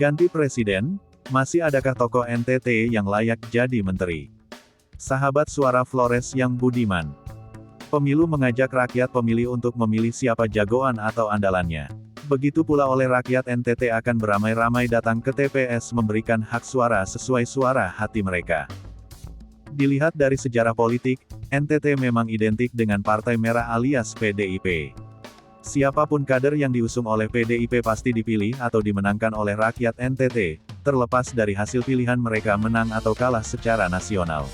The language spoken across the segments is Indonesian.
Ganti presiden, masih adakah tokoh NTT yang layak jadi menteri? Sahabat suara Flores yang budiman. Pemilu mengajak rakyat pemilih untuk memilih siapa jagoan atau andalannya. Begitu pula oleh rakyat NTT akan beramai-ramai datang ke TPS memberikan hak suara sesuai suara hati mereka. Dilihat dari sejarah politik, NTT memang identik dengan Partai Merah alias PDIP. Siapapun kader yang diusung oleh PDIP pasti dipilih atau dimenangkan oleh rakyat NTT, terlepas dari hasil pilihan mereka menang atau kalah secara nasional.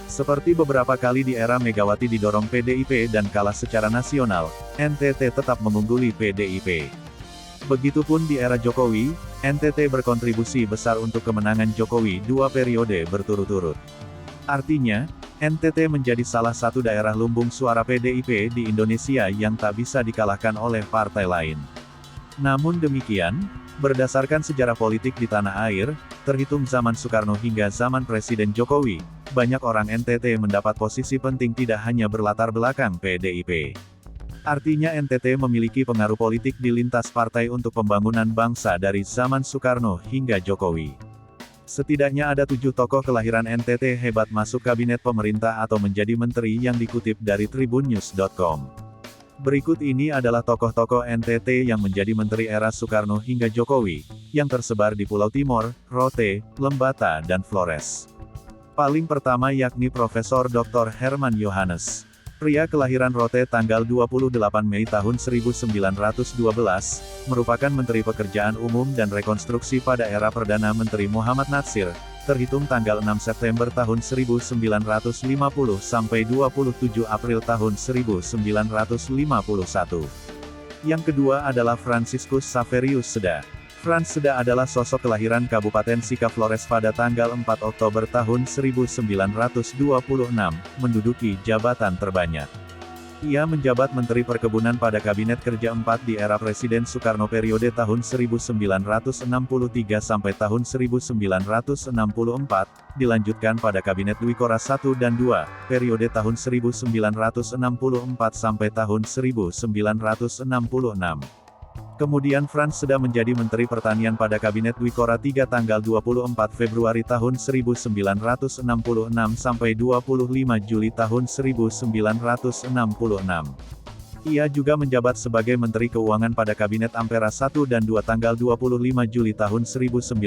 Seperti beberapa kali di era Megawati didorong PDIP dan kalah secara nasional, NTT tetap mengungguli PDIP. Begitupun di era Jokowi, NTT berkontribusi besar untuk kemenangan Jokowi 2 periode berturut-turut. Artinya, NTT menjadi salah satu daerah lumbung suara PDIP di Indonesia yang tak bisa dikalahkan oleh partai lain. Namun demikian, berdasarkan sejarah politik di tanah air, terhitung zaman Soekarno hingga zaman Presiden Jokowi, banyak orang NTT mendapat posisi penting tidak hanya berlatar belakang PDIP. Artinya NTT memiliki pengaruh politik di lintas partai untuk pembangunan bangsa dari zaman Soekarno hingga Jokowi. Setidaknya ada 7 tokoh kelahiran NTT hebat masuk kabinet pemerintah atau menjadi menteri yang dikutip dari tribunnews.com. Berikut ini adalah tokoh-tokoh NTT yang menjadi menteri era Soekarno hingga Jokowi, yang tersebar di Pulau Timor, Rote, Lembata dan Flores. Paling pertama yakni Profesor Dr. Herman Yohanes. Pria kelahiran Rote tanggal 28 Mei tahun 1912, merupakan Menteri Pekerjaan Umum dan Rekonstruksi pada era Perdana Menteri Muhammad Natsir, terhitung tanggal 6 September tahun 1950 sampai 27 April tahun 1951. Yang kedua adalah Franciscus Saverius Seda. Franz Seda adalah sosok kelahiran Kabupaten Sika Flores pada tanggal 4 Oktober tahun 1926, menduduki jabatan terbanyak. Ia menjabat Menteri Perkebunan pada Kabinet Kerja 4 di era Presiden Soekarno periode tahun 1963 sampai tahun 1964, dilanjutkan pada Kabinet Dwi Kora 1 dan 2, periode tahun 1964 sampai tahun 1966. Kemudian Franz Seda menjadi Menteri Pertanian pada Kabinet Dwi Kora 3 tanggal 24 Februari tahun 1966 sampai 25 Juli tahun 1966. Ia juga menjabat sebagai Menteri Keuangan pada Kabinet Ampera 1 dan 2 tanggal 25 Juli tahun 1966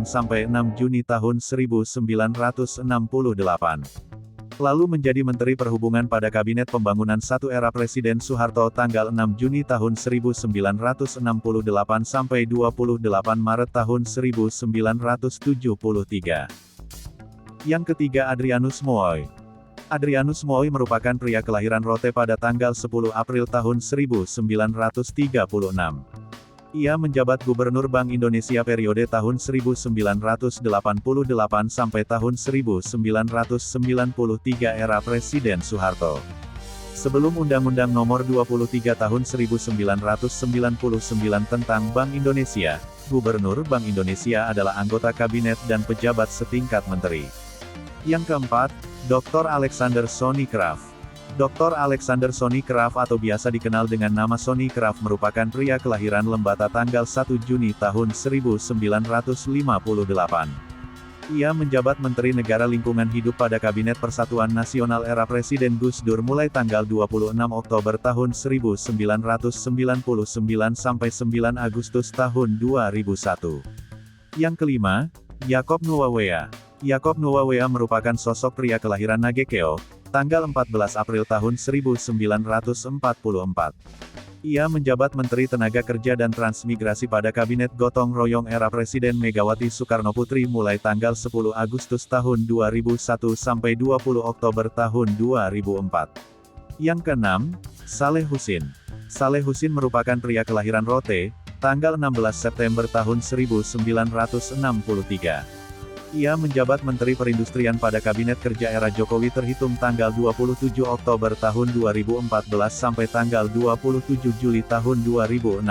sampai 6 Juni tahun 1968. Lalu menjadi Menteri Perhubungan pada Kabinet Pembangunan 1 era Presiden Soeharto tanggal 6 Juni tahun 1968 sampai 28 Maret tahun 1973. Yang ketiga Adrianus Mooi. Adrianus Mooi merupakan pria kelahiran Rote pada tanggal 10 April tahun 1936. Ia menjabat Gubernur Bank Indonesia periode tahun 1988 sampai tahun 1993 era Presiden Soeharto. Sebelum Undang-Undang Nomor 23 Tahun 1999 tentang Bank Indonesia, Gubernur Bank Indonesia adalah anggota kabinet dan pejabat setingkat menteri. Yang keempat, Dr. Alexander Sonny Kraft. Dr. Alexander Sonny Kraft atau biasa dikenal dengan nama Sonny Kraft merupakan pria kelahiran Lembata tanggal 1 Juni tahun 1958. Ia menjabat Menteri Negara Lingkungan Hidup pada Kabinet Persatuan Nasional era Presiden Gus Dur mulai tanggal 26 Oktober tahun 1999 sampai 9 Agustus tahun 2001. Yang kelima, Yakob Nuawea. Yakob Nuawea merupakan sosok pria kelahiran Nagekeo, tanggal 14 April tahun 1944. Ia menjabat Menteri Tenaga Kerja dan Transmigrasi pada Kabinet Gotong Royong era Presiden Megawati Soekarno Putri mulai tanggal 10 Agustus tahun 2001 sampai 20 Oktober tahun 2004. Yang keenam, Saleh Husin. Saleh Husin merupakan pria kelahiran Rote, tanggal 16 September tahun 1963. Ia menjabat Menteri Perindustrian pada Kabinet Kerja era Jokowi terhitung tanggal 27 Oktober tahun 2014 sampai tanggal 27 Juli tahun 2016.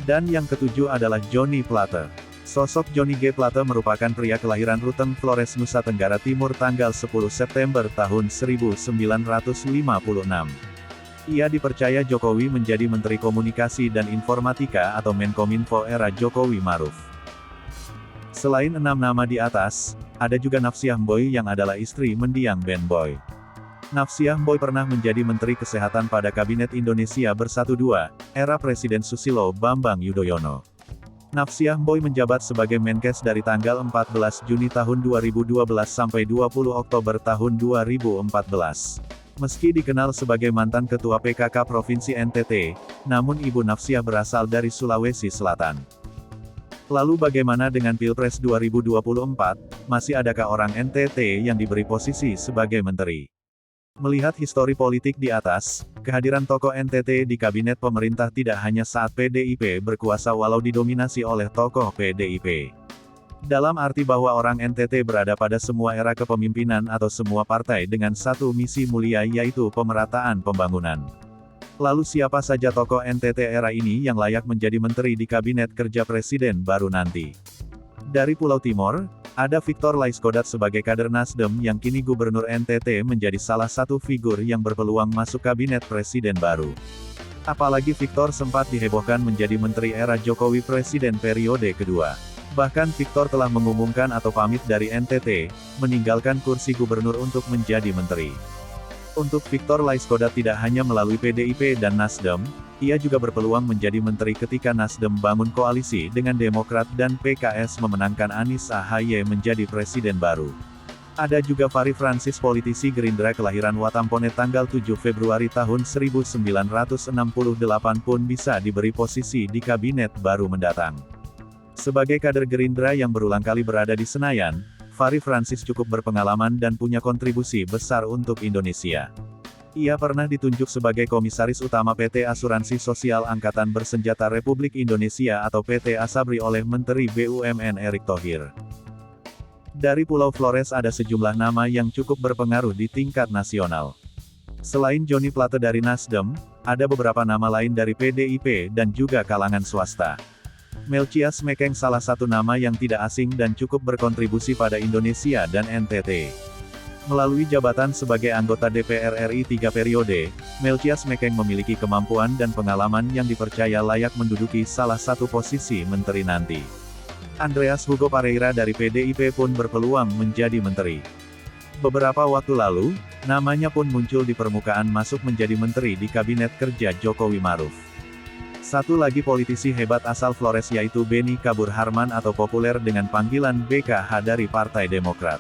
Dan yang ketujuh adalah Johnny Plate. Sosok Johnny G. Plate merupakan pria kelahiran Ruteng Flores Nusa Tenggara Timur tanggal 10 September tahun 1956. Ia dipercaya Jokowi menjadi Menteri Komunikasi dan Informatika atau Menkominfo era Jokowi Maruf. Selain 6 nama di atas, ada juga Nafsiah Mboy yang adalah istri mendiang Ben Boy. Nafsiah Mboy pernah menjadi Menteri Kesehatan pada Kabinet Indonesia Bersatu II, era Presiden Susilo Bambang Yudhoyono. Nafsiah Mboy menjabat sebagai Menkes dari tanggal 14 Juni tahun 2012 sampai 20 Oktober tahun 2014. Meski dikenal sebagai mantan Ketua PKK Provinsi NTT, namun Ibu Nafsiah berasal dari Sulawesi Selatan. Lalu bagaimana dengan Pilpres 2024, masih adakah orang NTT yang diberi posisi sebagai menteri? Melihat histori politik di atas, kehadiran tokoh NTT di kabinet pemerintah tidak hanya saat PDIP berkuasa walau didominasi oleh tokoh PDIP. Dalam arti bahwa orang NTT berada pada semua era kepemimpinan atau semua partai dengan satu misi mulia yaitu pemerataan pembangunan. Lalu siapa saja tokoh NTT era ini yang layak menjadi menteri di kabinet kerja presiden baru nanti? Dari Pulau Timor, ada Victor Laiskodat sebagai kader Nasdem yang kini Gubernur NTT menjadi salah satu figur yang berpeluang masuk kabinet presiden baru. Apalagi Victor sempat dihebohkan menjadi menteri era Jokowi presiden periode kedua. Bahkan Victor telah mengumumkan atau pamit dari NTT, meninggalkan kursi gubernur untuk menjadi menteri. Untuk Victor Laiskodat tidak hanya melalui PDIP dan Nasdem, ia juga berpeluang menjadi menteri ketika Nasdem bangun koalisi dengan Demokrat dan PKS memenangkan Anies AHY menjadi presiden baru. Ada juga Fahri Francis politisi Gerindra kelahiran Watampone tanggal 7 Februari tahun 1968 pun bisa diberi posisi di kabinet baru mendatang. Sebagai kader Gerindra yang berulang kali berada di Senayan, Fahri Francis cukup berpengalaman dan punya kontribusi besar untuk Indonesia. Ia pernah ditunjuk sebagai Komisaris Utama PT Asuransi Sosial Angkatan Bersenjata Republik Indonesia atau PT Asabri oleh Menteri BUMN Erick Thohir. Dari Pulau Flores ada sejumlah nama yang cukup berpengaruh di tingkat nasional. Selain Joni Plate dari Nasdem, ada beberapa nama lain dari PDIP dan juga kalangan swasta. Melchias Mekeng salah satu nama yang tidak asing dan cukup berkontribusi pada Indonesia dan NTT. Melalui jabatan sebagai anggota DPR RI 3 periode, Melchias Mekeng memiliki kemampuan dan pengalaman yang dipercaya layak menduduki salah satu posisi menteri nanti. Andreas Hugo Pareira dari PDIP pun berpeluang menjadi menteri. Beberapa waktu lalu, namanya pun muncul di permukaan masuk menjadi menteri di Kabinet Kerja Jokowi Maruf. Satu lagi politisi hebat asal Flores yaitu Beni Kabur Harman atau populer dengan panggilan BKH dari Partai Demokrat.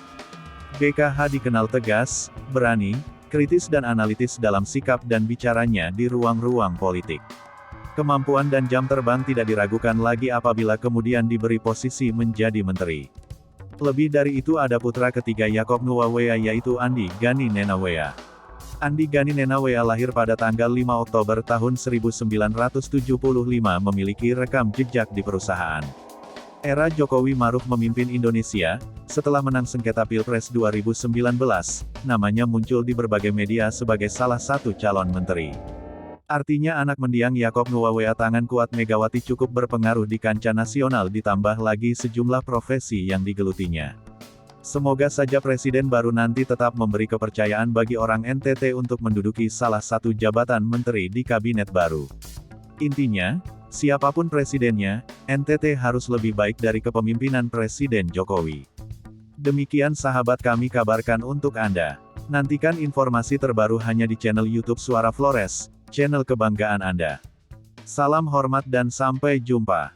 BKH dikenal tegas, berani, kritis dan analitis dalam sikap dan bicaranya di ruang-ruang politik. Kemampuan dan jam terbang tidak diragukan lagi apabila kemudian diberi posisi menjadi menteri. Lebih dari itu ada putra ketiga Yakob Nuawea yaitu Andi Gani Nenawea. Andi Gani Nenawea lahir pada tanggal 5 Oktober tahun 1975 memiliki rekam jejak di perusahaan. Era Jokowi Maruf memimpin Indonesia, setelah menang sengketa Pilpres 2019, namanya muncul di berbagai media sebagai salah satu calon menteri. Artinya anak mendiang Yakob Nuawea tangan kuat Megawati cukup berpengaruh di kancah nasional ditambah lagi sejumlah profesi yang digelutinya. Semoga saja presiden baru nanti tetap memberi kepercayaan bagi orang NTT untuk menduduki salah satu jabatan menteri di kabinet baru. Intinya, siapapun presidennya, NTT harus lebih baik dari kepemimpinan Presiden Jokowi. Demikian sahabat kami kabarkan untuk Anda. Nantikan informasi terbaru hanya di channel YouTube Suara Flores, channel kebanggaan Anda. Salam hormat dan sampai jumpa.